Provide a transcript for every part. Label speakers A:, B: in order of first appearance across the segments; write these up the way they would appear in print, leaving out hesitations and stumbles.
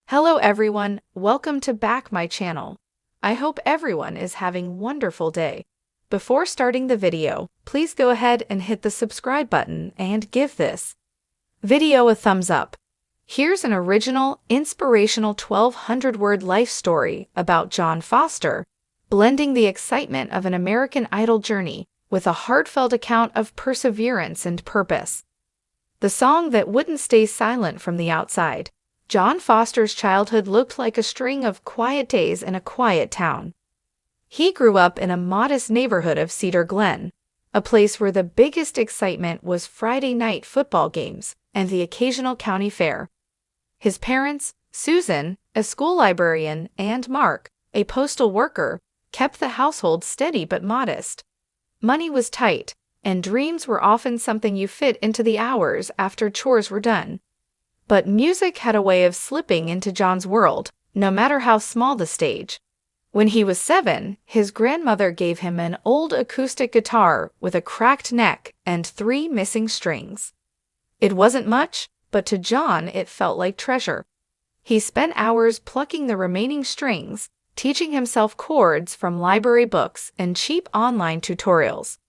A: Hello everyone, welcome to back my channel. I hope everyone is having wonderful day. Before starting the video, please go ahead and hit the subscribe button and give this video a thumbs up. Here's an original, inspirational 1,200-word life story about John Foster, blending the excitement of an American Idol journey with a heartfelt account of perseverance and purpose. The song that wouldn't stay silent from the outside. John Foster's childhood looked like a string of quiet days in a quiet town. He grew up in a modest neighborhood of Cedar Glen, a place where the biggest excitement was Friday night football games and the occasional county fair. His parents, Susan, a school librarian, and Mark, a postal worker, kept the household steady but modest. Money was tight, and dreams were often something you fit into the hours after chores were done. But music had a way of slipping into John's world, no matter how small the stage. When he was 7, his grandmother gave him an old acoustic guitar with a cracked neck and 3 missing strings. It wasn't much, but to John it felt like treasure. He spent hours plucking the remaining strings, teaching himself chords from library books and cheap online tutorials.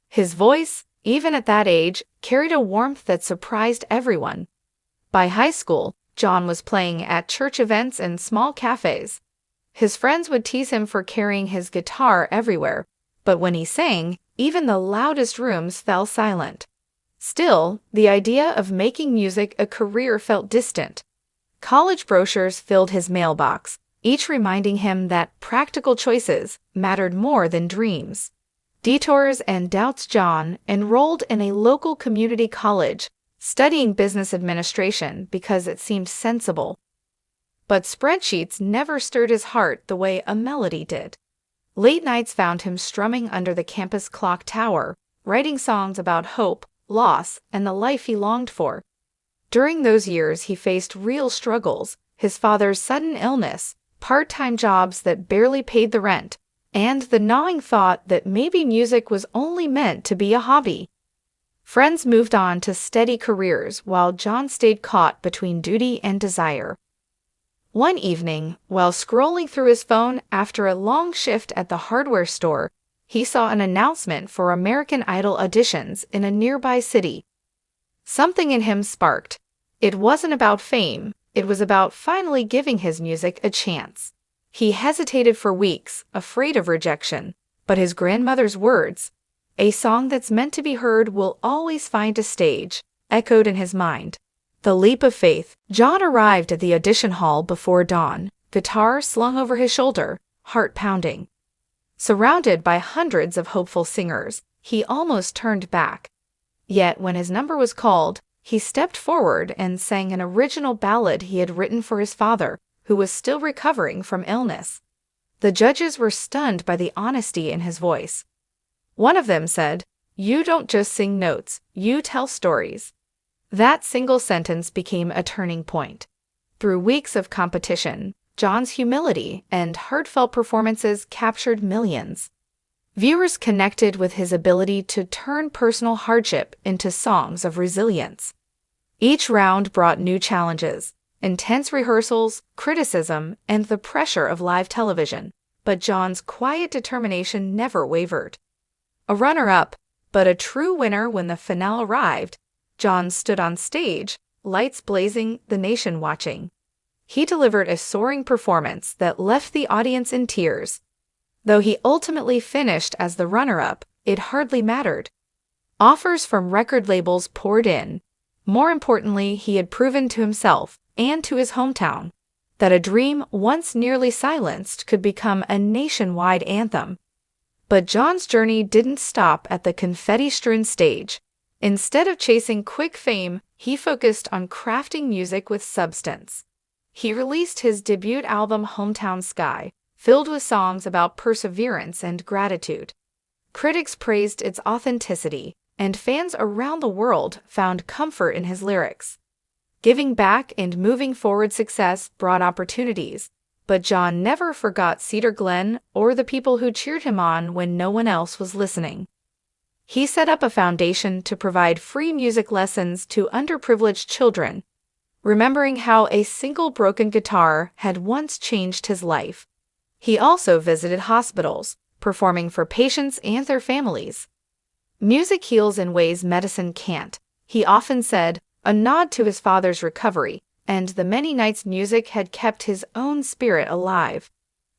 A: His voice, even at that age, carried a warmth that surprised everyone. By high school, John was playing at church events and small cafes. His friends would tease him for carrying his guitar everywhere, but when he sang, even the loudest rooms fell silent. Still, the idea of making music a career felt distant. College brochures filled his mailbox, each reminding him that practical choices mattered more than dreams. Detours and doubts. John enrolled in a local community college, studying business administration because it seemed sensible. But spreadsheets never stirred his heart the way a melody did. Late nights found him strumming under the campus clock tower, writing songs about hope, loss, and the life he longed for. During those years he faced real struggles: his father's sudden illness, part-time jobs that barely paid the rent, and the gnawing thought that maybe music was only meant to be a hobby. Friends moved on to steady careers while John stayed caught between duty and desire. One evening, while scrolling through his phone after a long shift at the hardware store, he saw an announcement for American Idol auditions in a nearby city. Something in him sparked. It wasn't about fame, it was about finally giving his music a chance. He hesitated for weeks, afraid of rejection, but his grandmother's words, "A song that's meant to be heard will always find a stage," echoed in his mind. The leap of faith. John arrived at the audition hall before dawn, guitar slung over his shoulder, heart pounding. Surrounded by hundreds of hopeful singers, he almost turned back. Yet when his number was called, he stepped forward and sang an original ballad he had written for his father, who was still recovering from illness. The judges were stunned by the honesty in his voice. One of them said, "You don't just sing notes, you tell stories." That single sentence became a turning point. Through weeks of competition, John's humility and heartfelt performances captured millions. Viewers connected with his ability to turn personal hardship into songs of resilience. Each round brought new challenges, intense rehearsals, criticism, and the pressure of live television, but John's quiet determination never wavered. A runner-up, but a true winner when the finale arrived, John stood on stage, lights blazing, the nation watching. He delivered a soaring performance that left the audience in tears. Though he ultimately finished as the runner-up, it hardly mattered. Offers from record labels poured in. More importantly, he had proven to himself and to his hometown that a dream once nearly silenced could become a nationwide anthem. But John's journey didn't stop at the confetti-strewn stage. Instead of chasing quick fame, he focused on crafting music with substance. He released his debut album Hometown Sky, filled with songs about perseverance and gratitude. Critics praised its authenticity, and fans around the world found comfort in his lyrics. Giving back and moving forward success brought opportunities, but John never forgot Cedar Glen or the people who cheered him on when no one else was listening. He set up a foundation to provide free music lessons to underprivileged children, remembering how a single broken guitar had once changed his life. He also visited hospitals, performing for patients and their families. Music heals in ways medicine can't, he often said, a nod to his father's recovery, and the many nights music had kept his own spirit alive.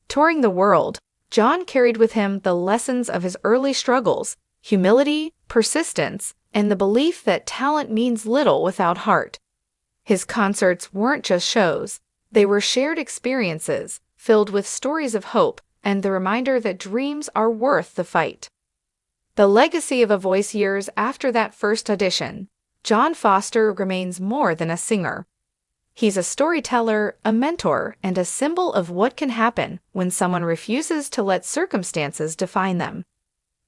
A: Touring the world, John carried with him the lessons of his early struggles, humility, persistence, and the belief that talent means little without heart. His concerts weren't just shows, they were shared experiences, filled with stories of hope and the reminder that dreams are worth the fight. The legacy of A Voice years after that first audition, John Foster remains more than a singer. He's a storyteller, a mentor, and a symbol of what can happen when someone refuses to let circumstances define them.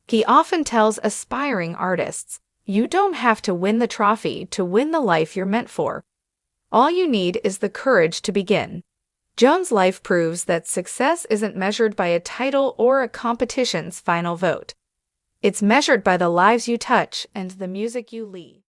A: He often tells aspiring artists, "You don't have to win the trophy to win the life you're meant for. All you need is the courage to begin." John's life proves that success isn't measured by a title or a competition's final vote. It's measured by the lives you touch and the music you lead.